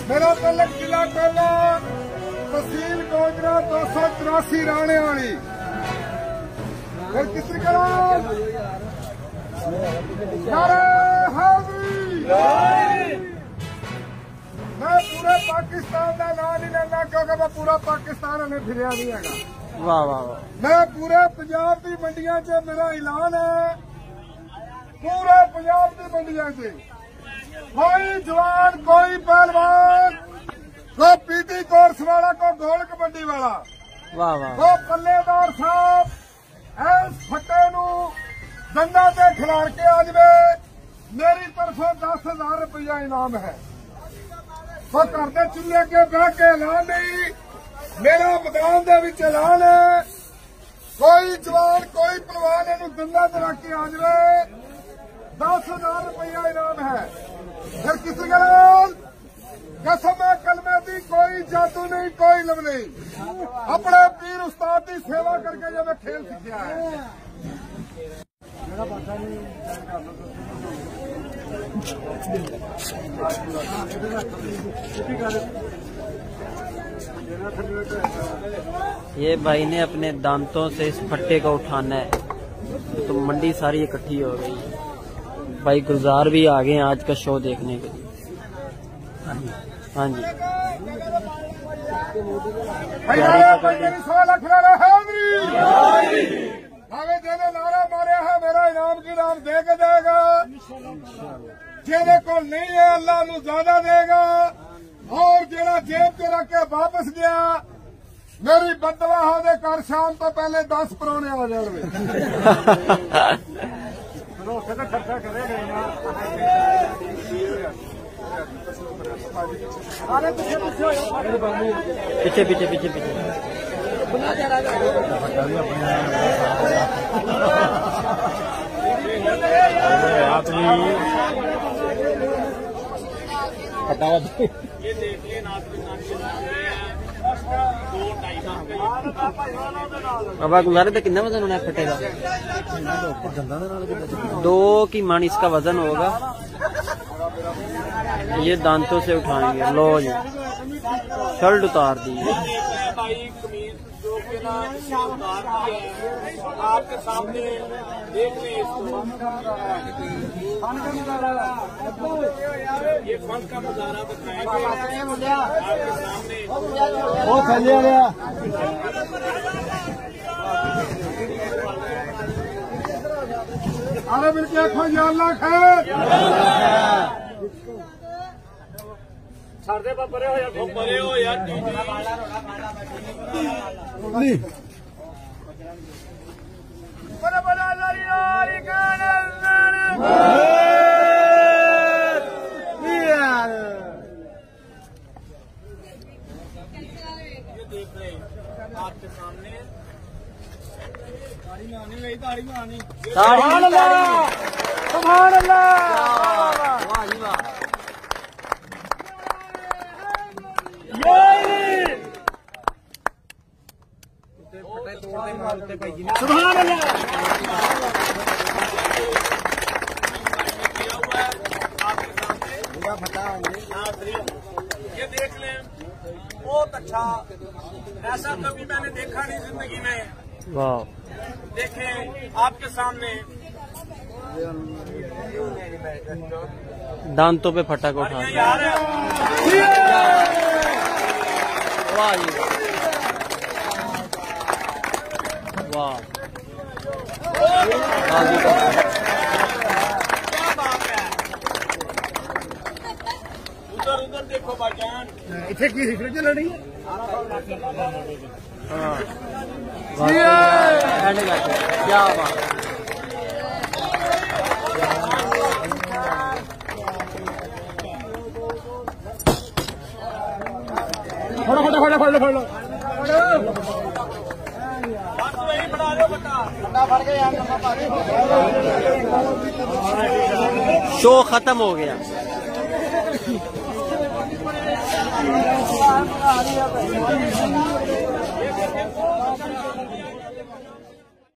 मेरा तलक जिला टोला तहसील गोजरा 283 राणे वाली। फिर किसी करो मैं पूरे पाकिस्तान का नाम नहीं लेना क्योंकि मैं पूरा पाकिस्तान हमें फिर नहीं है। वाह वाह वाह। मैं पूरे पंजाब की मंडिया च मेरा ऐलान है, पूरे पंजाब की मंडिया च कोई जवान कोई पहलवान को पीटी कोर्स वाला को ढोलक मंडी वाला वाह वाह वो पल्लेदार साहब इस फटे नू दंदा से खिलाड़ के आ जाए, मेरी तरफों 10,000 रुपया इनाम है। वो घर के चूल्हे के बह के ऐलान नहीं, मेरा मैदान दे विच ऐलान है, कोई जवान कोई पहलवान इनू दंदा से रख के आ जाए, 10,000 रुपया इनाम है। फिर किसी गल कसम है कलमे की, कोई जादू नहीं कोई लव नहीं, अपने पीर उस्ताद की सेवा करके जो मैं खेल सीखा है। ये भाई ने अपने दांतों से इस फट्टे को उठाना है तो मंडी सारी इकट्ठी हो गई है। भाई गुलजार भी आ गए आज का शो देखने के लिए। हाँ जी जेने नारा मारे है मेरा इनाम की नाम दे के देगा, जेने को नहीं है अल्लाह नू ज्यादा देगा, और जेड़ा जेब च रख के वापस गया मेरी बदवा हो दे कर शाम तो पहले 10 परौने आ जाए। पीछे पीछे पीछे पीछे बाबा गुजारे तो कितना वजन होना है फटे का? 2 की मन इसका वजन होगा। ये दांतों से उठाएंगे। लो जी शर्ट उतार दी आपके सामने देख रहे हैं इसको, ये फन का नजारा बताएंगे आपके सामने। अरे मिलके आखो या अल्लाह खैर साढ़े परे हो यार, परे हो यार। ये देख रहे हैं आपके सामने ताड़ी में आनी गई, ताड़ी में आनी। सुभान अल्लाह सुभान अल्लाह। वाह जी वाह। सुभान अल्लाह। ये देख लें, बहुत अच्छा, ऐसा कभी मैंने देखा नहीं जिंदगी में। वाह देखें आपके सामने दांतों पे फटा को उठा यार। वाह जी वाह। उधर उधर देखो भाईजान, इतने की सिगरेट लड़ी क्या बात। फड़ लो बस वही बढ़ा लो बेटा। शो खत्म हो गया।